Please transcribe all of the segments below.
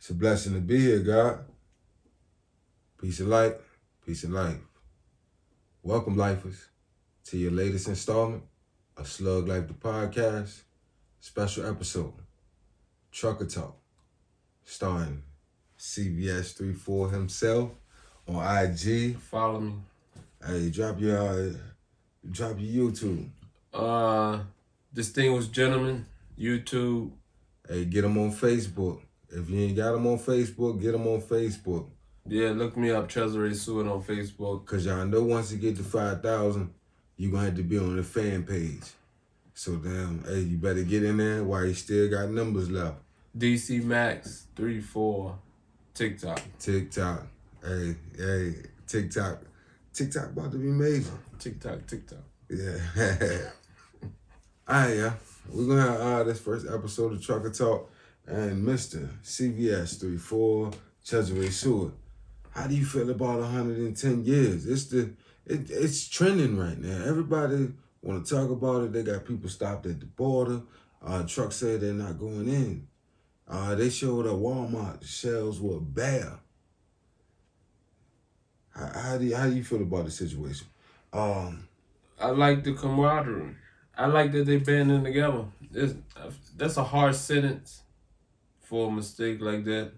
It's a blessing to be here, God. Peace of light, peace of life. Welcome, lifers, to your latest installment of Slug Life the Podcast, special episode, Trucker Talk, starring CVS 34 himself on IG. Follow me. Hey, drop your YouTube. Distinguished Gentleman, YouTube. Hey, get them on Facebook. If you ain't got them on Facebook, get them on Facebook. Yeah, look me up, Cesare Seward on Facebook. Because y'all know once you get to 5,000, you're going to have to be on the fan page. So, hey, you better get in there while you still got numbers left. DC Max 34, TikTok. TikTok. Hey, TikTok. TikTok about to be major. TikTok. Yeah. All right, yeah. We're going to have this first episode of Trucker Talk and Mr. CVS 34, Cesare Seward. How do you feel about 110 years? It's trending right now. Everybody want to talk about it. They got people stopped at the border. Trucks said they're not going in. They showed at Walmart the shelves were bare. How do you feel about the situation? I like the camaraderie. I like that they banding together. That's a harsh sentence for a mistake like that.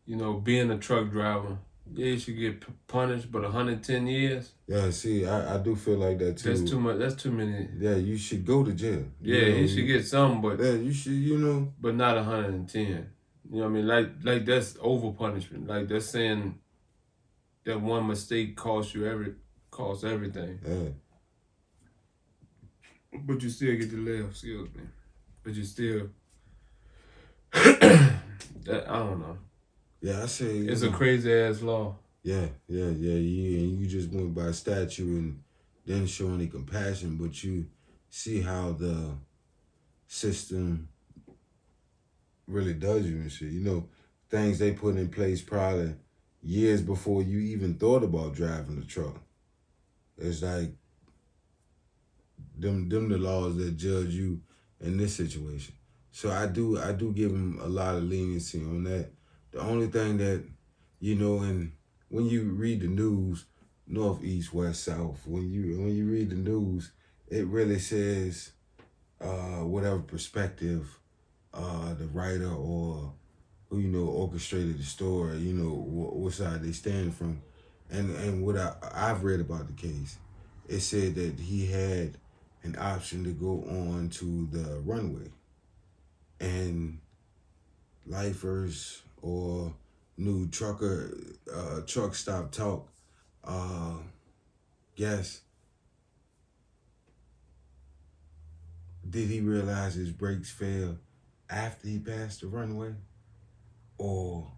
You know, being a truck driver, yeah, you should get punished, but 110 years? Yeah, see, I do feel like that too. That's too much. That's too many. Yeah, you should go to jail. Yeah, you should get some, but yeah, you should, but not 110. You know what I mean? Like that's over punishment. Like that's saying that one mistake costs everything. Yeah. But you still get to live, excuse me. But you still I don't know. Yeah, I say it's a crazy ass law. Yeah. You just went by statute and didn't show any compassion, but you see how the system really does you and shit. You know, things they put in place probably years before you even thought about driving the truck. It's like them the laws that judge you in this situation. So I do give them a lot of leniency on that. The only thing that, and when you read the news, north, east, west, south, when you read the news, it really says whatever perspective the writer or who orchestrated the story, what side they stand from, and what I've read about the case, it said that he had an option to go on to the runway, and lifers or new truck stop talk, guess, did he realize his brakes failed after he passed the runway, or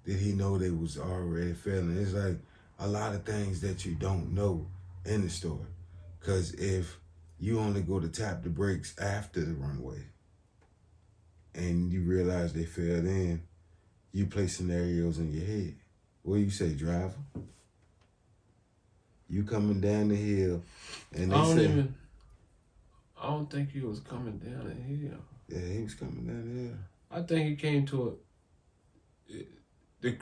did he know they was already failing? It's like a lot of things that you don't know in the story, because if you only go to tap the brakes after the runway and you realize they failed in, you play scenarios in your head. What do you say, driver? You coming down the hill and they I don't think he was coming down the hill. Yeah, he was coming down the hill. I think he came to the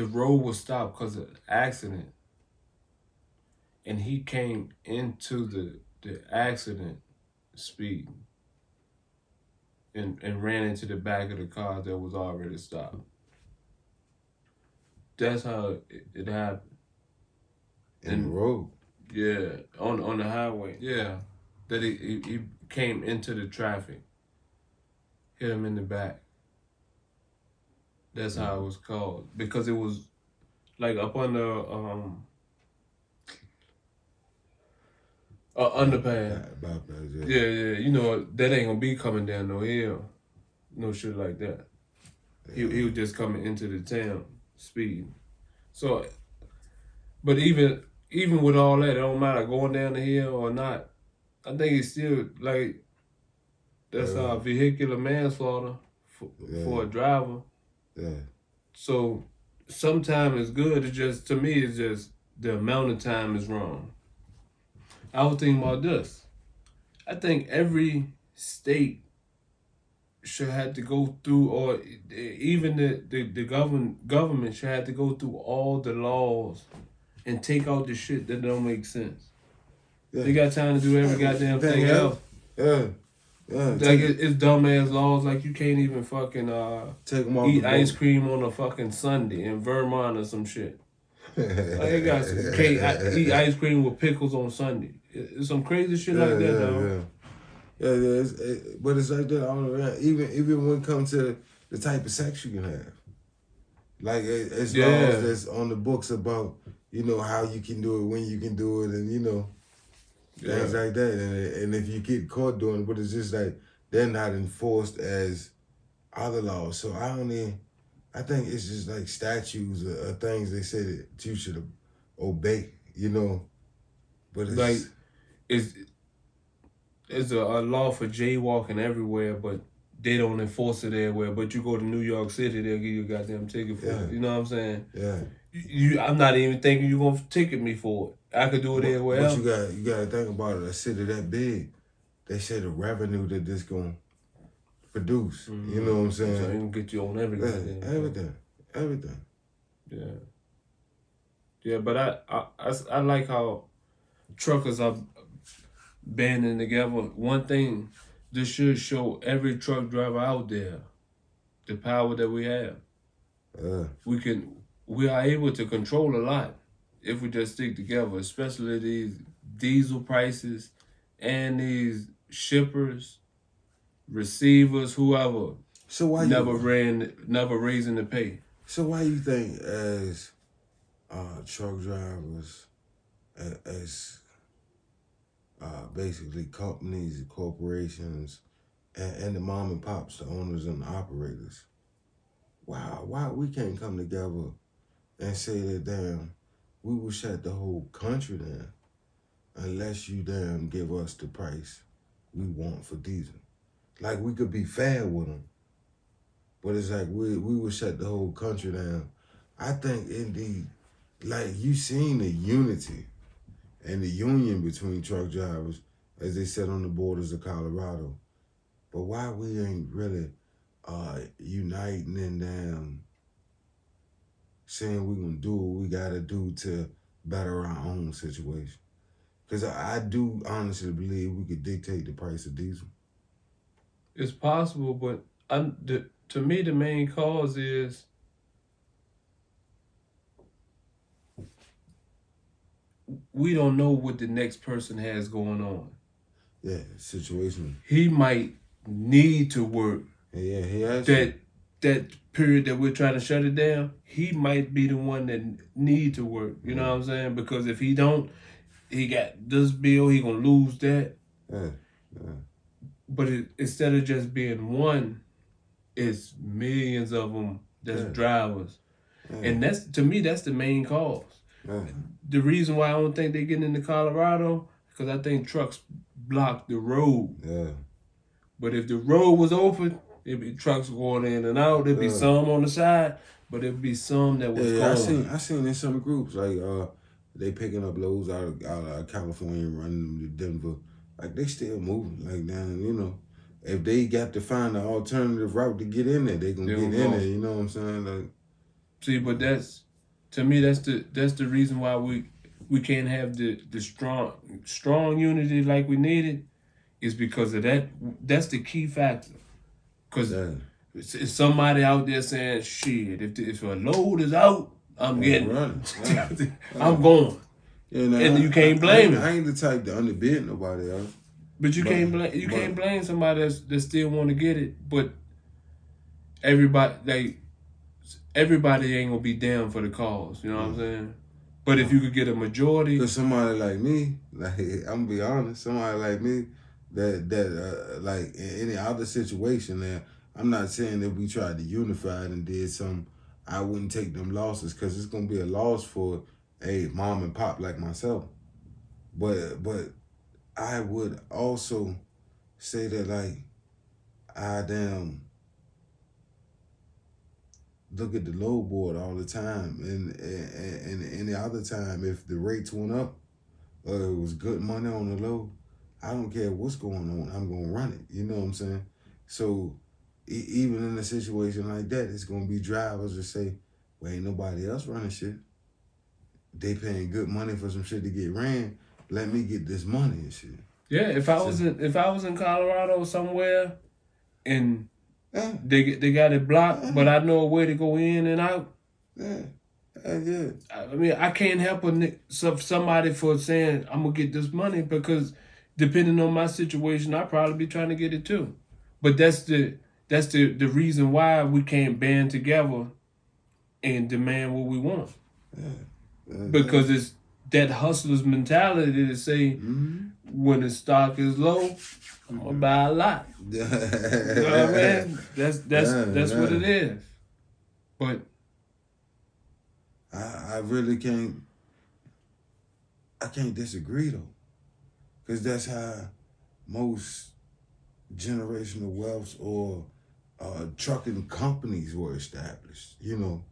road was stopped because of an accident. And he came into the accident speed and ran into the back of the car that was already stopped. That's how it happened. In the road? Yeah, on the highway. Yeah, that he came into the traffic, hit him in the back. That's how it was called, because it was like up on the underpass. Yeah. That ain't gonna be coming down no hill, no shit like that. Yeah. He was just coming into the town speeding. So, but even with all that, it don't matter going down the hill or not. I think it's still like that's vehicular manslaughter for a driver. Yeah. So sometimes it's good. It's just, to me, it's just the amount of time is wrong. I was thinking about this. I think every state should have to go through, or even the government should have to go through all the laws and take out the shit that don't make sense. Yeah. They got time to do every goddamn thing else. Yeah. Yeah. Like it's dumbass laws, like you can't even fucking take them off eat the ice boat. cream on a fucking Sunday in Vermont or some shit. Like they got you can't eat ice cream with pickles on Sunday. It's some crazy shit like that, dog. Yeah. But it's like that all around. Even when it comes to the type of sex you can have. Like it's laws that's on the books about, you know, how you can do it, when you can do it, and you know, things like that. And if you get caught doing it, but it's just like they're not enforced as other laws. So I think it's just like statutes or things they say that you should obey, you know. But it's like it's a law for jaywalking everywhere, but they don't enforce it everywhere. But you go to New York City, they'll give you a goddamn ticket for it. You know what I'm saying? Yeah. I'm not even thinking you're gonna ticket me for it. I could do it everywhere else. But you gotta think about it. A city that big, they say the revenue that this gonna produce. Mm-hmm. You know what I'm saying? So it can get you on everything. Everything. Yeah, but I like how truckers are banding together. One thing, this should show every truck driver out there the power that we have. We are able to control a lot if we just stick together, especially these diesel prices and these shippers, receivers, whoever. So why never raising the pay? So why you think as truck drivers, as basically companies, corporations, and the mom and pops, the owners and the operators, why we can't come together and say that damn, we will shut the whole country down unless you damn give us the price we want for diesel. Like we could be fair with them, but it's like we will shut the whole country down. I think indeed, like you seen the unity and the union between truck drivers as they sit on the borders of Colorado. But why we ain't really uniting and saying we're gonna do what we gotta do to better our own situation? Because I do honestly believe we could dictate the price of diesel. It's possible, but to me the main cause is we don't know what the next person has going on. Yeah, situation. He might need to work. Yeah, he has that period that we're trying to shut it down. He might be the one that need to work. You know what I'm saying? Because if he don't, he got this bill. He gonna lose that. Yeah. But instead of just being one, it's millions of them that's drivers, and that's to me that's the main cause. The reason why I don't think they getting into Colorado, because I think trucks block the road. But if the road was open, it'd be trucks going in and out. There'd be some on the side, but it'd be some that was going. I seen in some groups like they picking up loads out of California and running them to Denver. Like they still moving. Like down, you know, if they got to find an alternative route to get in there, they gonna get in there. You know what I'm saying? Like, see, but to me that's the reason why we can't have the strong unity like we needed, is because of that. That's the key factor. Because it's somebody out there saying, shit, if a load is out, I'm getting it. I'm going. Yeah, nah, and you can't blame him. I ain't the type to underbid nobody else. But you can't blame somebody that still want to get it. But everybody ain't gonna be down for the cause. You know what I'm saying? But if you could get a majority, because somebody like me, like I'm gonna be honest, somebody like me that like in any other situation there, I'm not saying that we tried to unify it and did some, I wouldn't take them losses, because it's gonna be a loss for a mom and pop like myself. But I would also say that like I damn look at the load board all the time, and any other time if the rates went up or it was good money on the load, I don't care what's going on, I'm gonna run it. You know what I'm saying? So even in a situation like that, it's gonna be drivers that say, "Well, ain't nobody else running shit. They paying good money for some shit to get ran. Let me get this money and shit." Yeah, if I was in Colorado somewhere, and Yeah, they got it blocked, but I know a way to go in and out. yeah, yeah. I mean, I can't help somebody for saying I'm gonna get this money, because depending on my situation, I'll probably be trying to get it too. But that's the reason why we can't band together and demand what we want, because it's that hustler's mentality to say, when the stock is low, I'm gonna buy a lot. You know what I mean? That's what it is. But I really can't. I can't disagree though, because that's how most generational wealth or trucking companies were established. You know,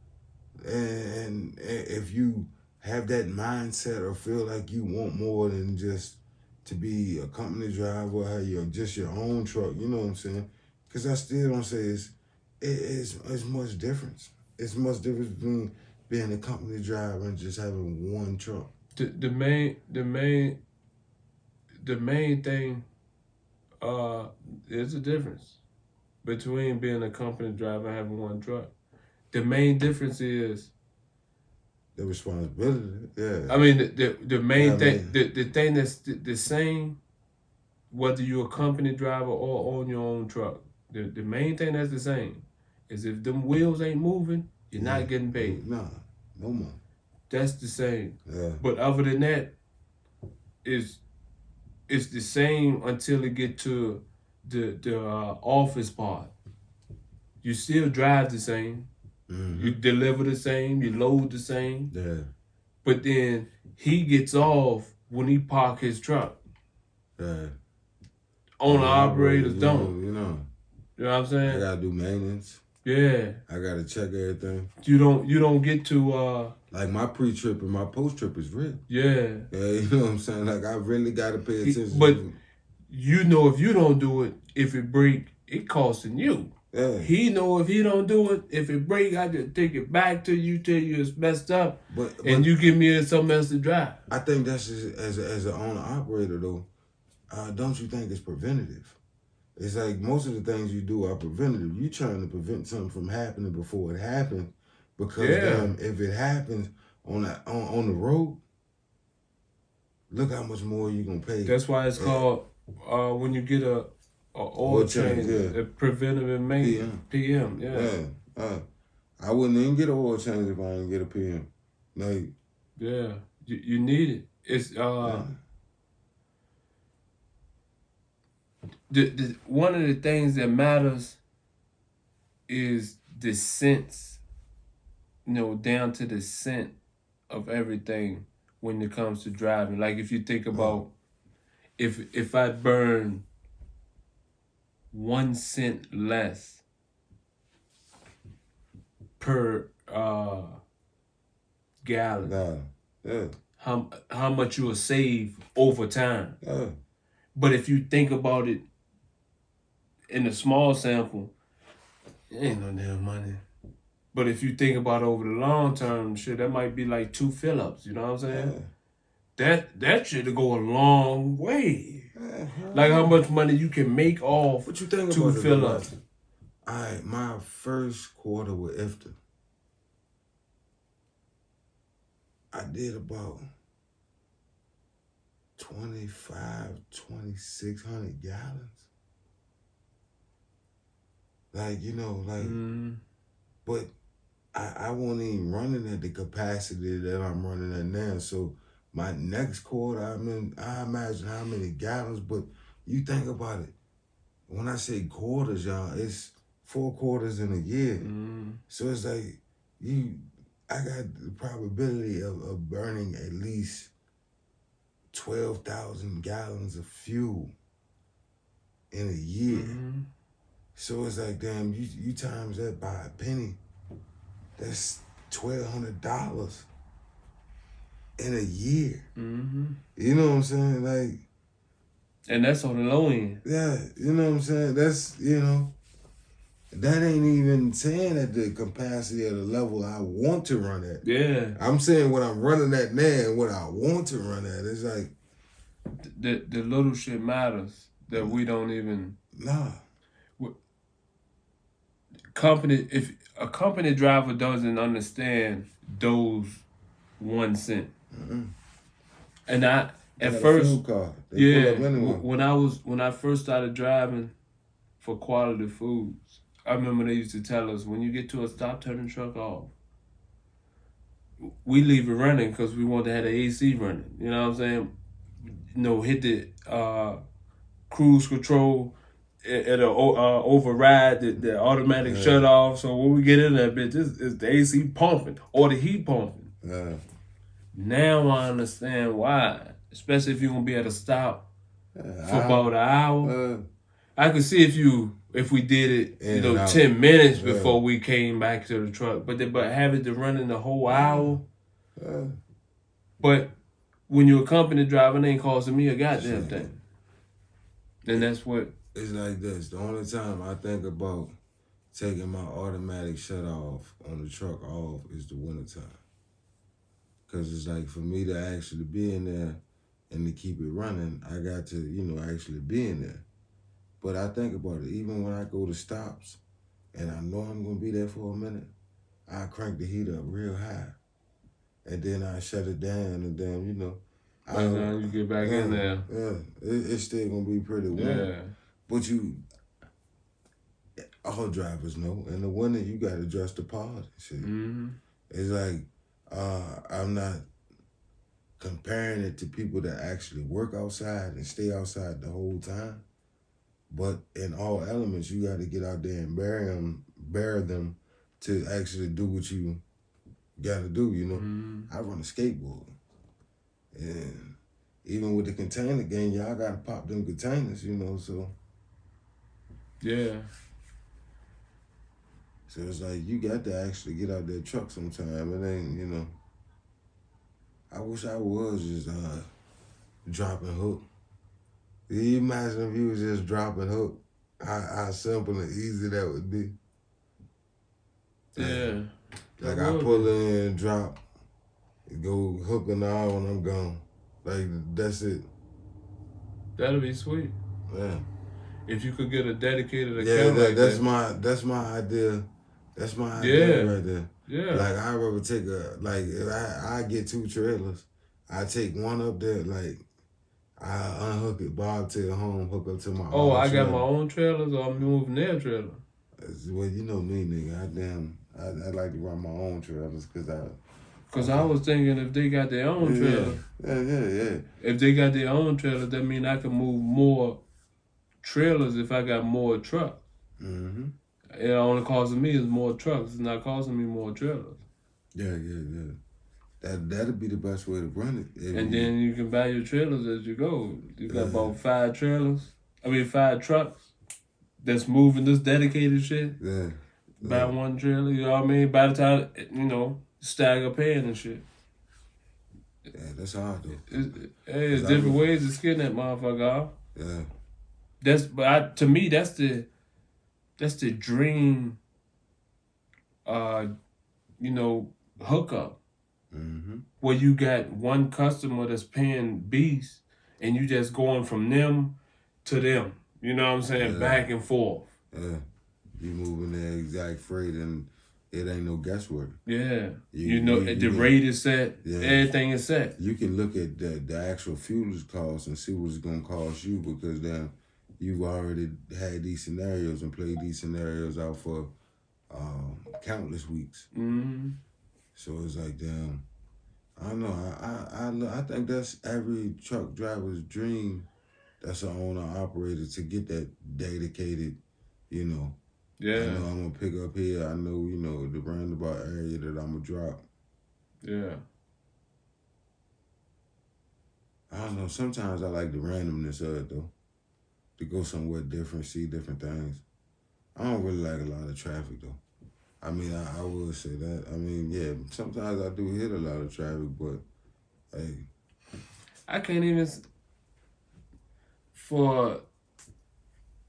and if you have that mindset or feel like you want more than just to be a company driver, have your own truck, you know what I'm saying? Because I still don't say it's much difference. It's much difference between being a company driver and just having one truck. The main thing is a difference between being a company driver and having one truck. The main difference is the responsibility. Yeah. I mean the main thing, the thing that's the same, whether you're a company driver or own your own truck. The main thing that's the same is if them wheels ain't moving, you're not getting paid. No more. That's the same. Yeah. But other than that, it's the same until it get to the office part. You still drive the same. Mm-hmm. You deliver the same. You load the same. Yeah. But then he gets off when he park his truck. Yeah. Owner operators don't. You know what I'm saying? I gotta do maintenance. Yeah. I gotta check everything. You don't get to like my pre-trip and my post-trip is real. Yeah. Yeah, you know what I'm saying? Like I really gotta pay attention. But you know, if you don't do it, if it break, it costing you. Yeah. He know if he don't do it, if it break, I just take it back to you, tell you it's messed up, and you give me something else to drive. I think that's just, as an owner operator though. Don't you think it's preventative? It's like most of the things you do are preventative. You trying to prevent something from happening before it happens, because if it happens on the road, look how much more you gonna pay. That's why it's called when you get a oil change, a preventative maintenance, PM. Yeah. I wouldn't even get an oil change if I didn't get a PM. Like, yeah, you need it. It's the one of the things that matters is the sense, down to the scent of everything when it comes to driving. Like if you think about if I burn 1 cent less per gallon, how much you will save over time. But if you think about it in a small sample, it ain't no damn money. But if you think about it over the long term, shit, that might be like 2 fill-ups, you know what I'm saying? That shit'll go a long way. Like how much money you can make off what you think 2 about fill-ups. Alright, my first quarter with IFTA, I did about 2,600 gallons. Like, but I wasn't even running at the capacity that I'm running at now. So my next quarter, I imagine how many gallons, but you think about it. When I say quarters, y'all, it's 4 quarters in a year. So it's like I got the probability of burning at least 12,000 gallons of fuel in a year. So it's like, damn, you times that by a penny, that's $1,200 in a year. You know what I'm saying? Like, and that's on the low end. Yeah, you know what I'm saying? That's, that ain't even saying at the capacity of the level I want to run at. Yeah. I'm saying what I'm running at now and what I want to run at. It's like the little shit matters that we don't even. nah. If a company driver doesn't understand those 1 cent, and I at first, yeah, when I first started driving for Quality Foods, I remember they used to tell us, when you get to a stop, turn the truck off. We leave it running because we want to have the AC running. You know what I'm saying? Hit the cruise control. It'll override the automatic shut off. So when we get in that bitch, it's the AC pumping or the heat pumping. Yeah. Now I understand why, especially if you're gonna be at a stop for about an hour. I could see if we did it, 10 minutes before we came back to the truck, but have it to running the whole hour. But when you're a company driver, it ain't costing me a goddamn thing. And that's what. It's like this. The only time I think about taking my automatic shut off on the truck off is the wintertime. Because it's like for me to actually be in there and to keep it running, I got to, actually be in there. But I think about it, even when I go to stops and I know I'm going to be there for a minute, I crank the heat up real high. And then I shut it down and then, by the time you get back in there. Yeah, it's still going to be pretty warm. Yeah. But all drivers know, in the winter you got to adjust the pod and shit. Mm-hmm. It's like, I'm not comparing it to people that actually work outside and stay outside the whole time. But in all elements, you got to get out there and bear them to actually do what you got to do, Mm-hmm. I run a skateboard. And even with the container game, y'all got to pop them containers, so. Yeah. So it's like you got to actually get out that truck sometime. It ain't, I wish I was just dropping hook. Can you imagine if you was just dropping hook? How simple and easy that would be. Yeah. Like I pull in and drop, go hook an hour and I'm gone. Like that's it. That'll be sweet. Yeah. If you could get a dedicated account that's my idea. That's my idea right there. Yeah. Like I rather take if I get 2 trailers, I take one up there, like I unhook it, bobtail home, hook up to my own I trailer. Got my own trailers or I'm moving their trailer? Well, you know me, nigga. I like to run my own trailers Because I was thinking if they got their own trailer. Yeah. If they got their own trailer, that mean I can move more trailers if I got more trucks. Mm-hmm. It only costing me is more trucks. It's not costing me more trailers. Yeah. That'd be the best way to run it. And then you can buy your trailers as you go. You got about 5 trucks that's moving this dedicated shit. Yeah. Buy one trailer, you know what I mean? By the time, stagger paying and shit. Yeah, that's hard though. It's different ways of skinning that motherfucker off. Yeah. To me, that's the dream, hookup. Mm-hmm. Where you got one customer that's paying beast and you just going from them to them. You know what I'm saying? Back and forth. Yeah. You moving the exact freight and it ain't no guesswork. Yeah. The rate is set. Yeah. Everything is set. You can look at the actual fuel's cost and see what it's going to cost you because then you've already had these scenarios and played these scenarios out for countless weeks. Mm-hmm. So it's like, damn, I don't know. I think that's every truck driver's dream that's an owner-operator to get that dedicated, Yeah. I know I'm going to pick up here. I know, the roundabout area that I'm going to drop. Yeah. I don't know. Sometimes I like the randomness of it, though. To go somewhere different, see different things. I don't really like a lot of traffic, though. I mean, I will say that. I mean, yeah, sometimes I do hit a lot of traffic, but, hey. I can't even... For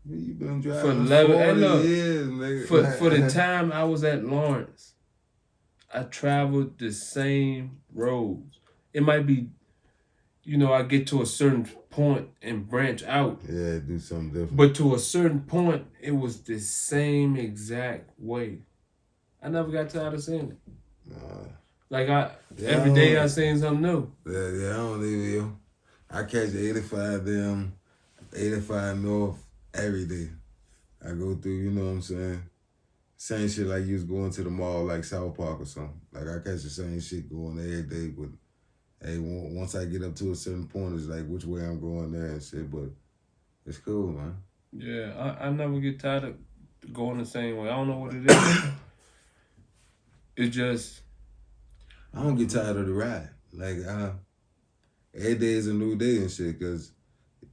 You been driving for 11 40 and look, years, nigga. for the time I was at Lawrence, I traveled the same roads. It might be, I get to a certain point and branch out. Yeah, do something different. But to a certain point, it was the same exact way. I never got tired of seeing it. Like every day I seen something new. Yeah, I don't leave you. I catch 85 north every day. I go through, you know what I'm saying? Same shit like you was going to the mall like South Park or something. Like I catch the same shit going every day, but hey, once I get up to a certain point, it's like which way I'm going there and shit, but it's cool, man. Yeah, I never get tired of going the same way. I don't know what it is. It just... I don't get tired of the ride. Like, every day is a new day and shit, because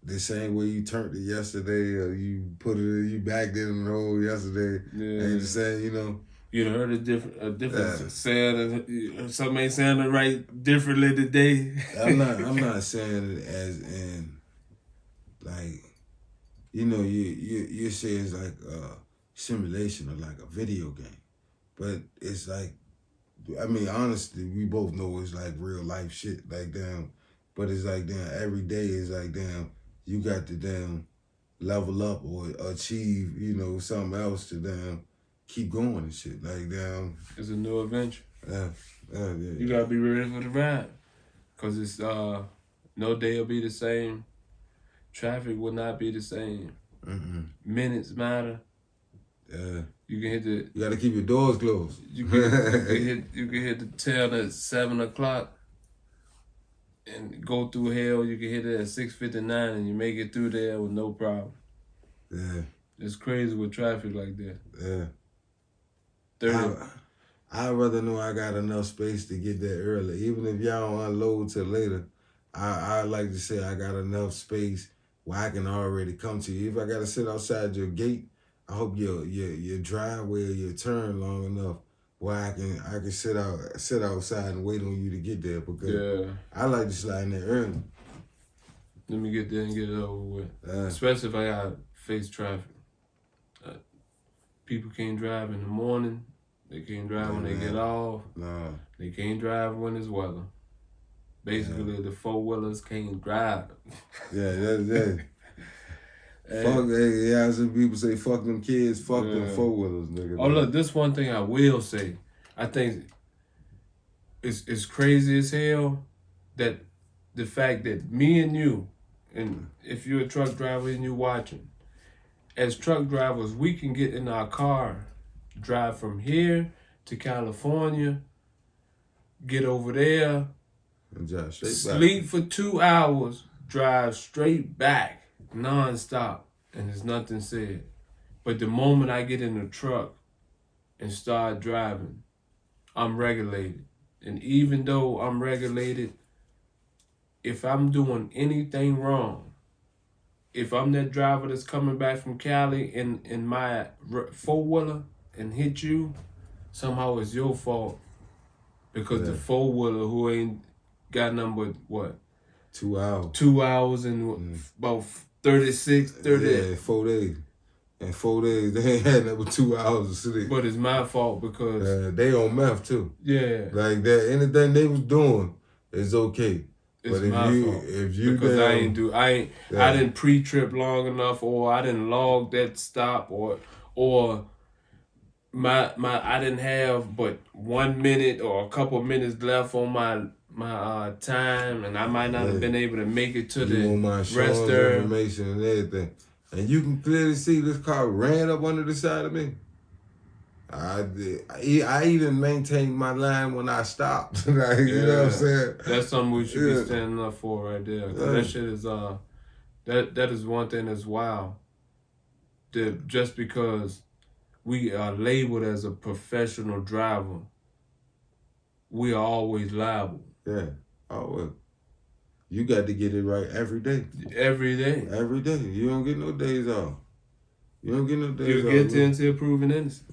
the same way you turned it yesterday or you backed it in the hole yesterday, ain't the same, You heard a different sound, something ain't sounding right differently today. I'm not saying it as in, like, you say it's like a simulation or like a video game, but it's like, I mean, honestly, we both know it's like real life shit, like damn, but it's like damn, every day is like damn, you got to damn level up or achieve, something else to damn keep going and shit, like damn. It's a new adventure. Yeah. You gotta be ready for the ride, cause it's no day will be the same. Traffic will not be the same. Minutes matter. Yeah. You can hit the... You gotta keep your doors closed. You can hit the town at 7 o'clock and go through hell. You can hit it at 6:59 and you make it through there with no problem. Yeah. It's crazy with traffic like that. Yeah. I'd rather know I got enough space to get there early. Even if y'all don't unload till later, I like to say I got enough space where I can already come to you. If I gotta sit outside your gate, I hope your driveway or your turn long enough where I can sit outside and wait on you to get there, because I like to slide in there early. Let me get there and get it over with. Especially if I gotta face traffic. People can't drive in the morning. They can't drive when they get off. No. They can't drive when it's weather. Basically, the four-wheelers can't drive. Yeah, that's it. Fuck, some people say fuck them kids, fuck them four-wheelers, nigga. Oh, look, this one thing I will say. I think it's crazy as hell that the fact that me and you, and if you're a truck driver and you're watching, as truck drivers, we can get in our car, drive from here to California, get over there, and sleep for 2 hours, drive straight back, non-stop, and there's nothing said. But the moment I get in the truck and start driving, I'm regulated. And even though I'm regulated, if I'm doing anything wrong, if I'm that driver that's coming back from Cali in my four-wheeler and hit you, somehow it's your fault. Because the four-wheeler who ain't got nothing but, what? 2 hours. 2 hours and about 36, 30. Yeah, 4 days. In 4 days, they ain't had nothing but 2 hours of sleep. But it's my fault because... they on meth, too. Yeah. Like, that, anything they was doing is okay. It's my fault. Because I didn't pre-trip long enough, or I didn't log that stop, or I didn't have but 1 minute or a couple minutes left on my time, and I might not have been able to make it to the rest area. Information and everything, and you can clearly see this car ran up under the side of me. I even maintained my line when I stopped. Like, you know what I'm saying? That's something we should be standing up for right there. 'Cause that shit is that is one thing that's wild. That just because we are labeled as a professional driver, we are always liable. Yeah, always. You got to get it right every day. Every day. Every day. You don't get no days off. You don't get no days off. You get until proven innocent.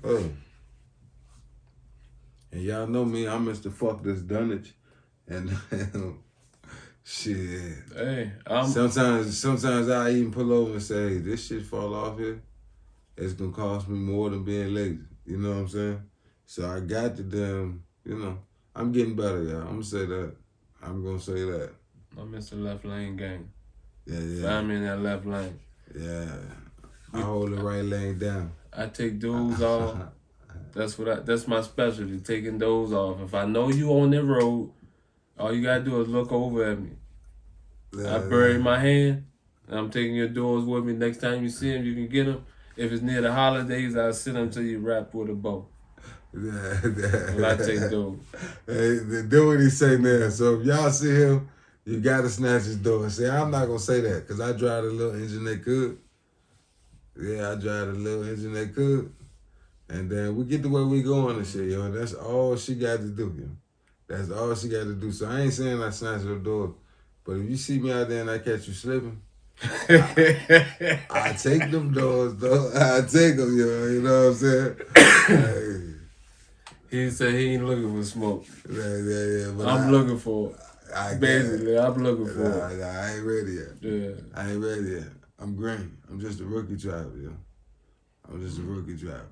And y'all know me, I'm Mr. Fuck This Dunnage. And Shit. Hey, Sometimes I even pull over and say, hey, this shit fall off here. It's gonna cost me more than being lazy. You know what I'm saying? So I got to them, I'm getting better, y'all. I'm gonna say that. I'm gonna say that. I miss the left lane gang. Yeah. Find me in that left lane. Yeah. I hold the right lane down. I take those off. That's my specialty, taking those off. If I know you on the road, all you gotta do is look over at me. I bury my hand, and I'm taking your doors with me. Next time you see them, you can get them. If it's near the holidays, I'll send them to you wrapped with a bow. Well, I take those. Hey, do what he say now. So if y'all see him, you gotta snatch his door. See, I'm not gonna say that because I drive a little engine that could. Yeah, I drive a little engine that could. And then we get the way we going and shit, yo. That's all she got to do, yo. That's all she got to do. So I ain't saying I snatch her door, but if you see me out there and I catch you slipping, I take them doors, though. I take them, yo. You know what I'm saying? Hey. He said he ain't looking for smoke. Yeah. But I'm looking for it. Basically, I'm looking for it. Nah, I ain't ready yet. Yeah. I ain't ready yet. I'm green. I'm just a rookie driver, yo. I'm just a rookie driver.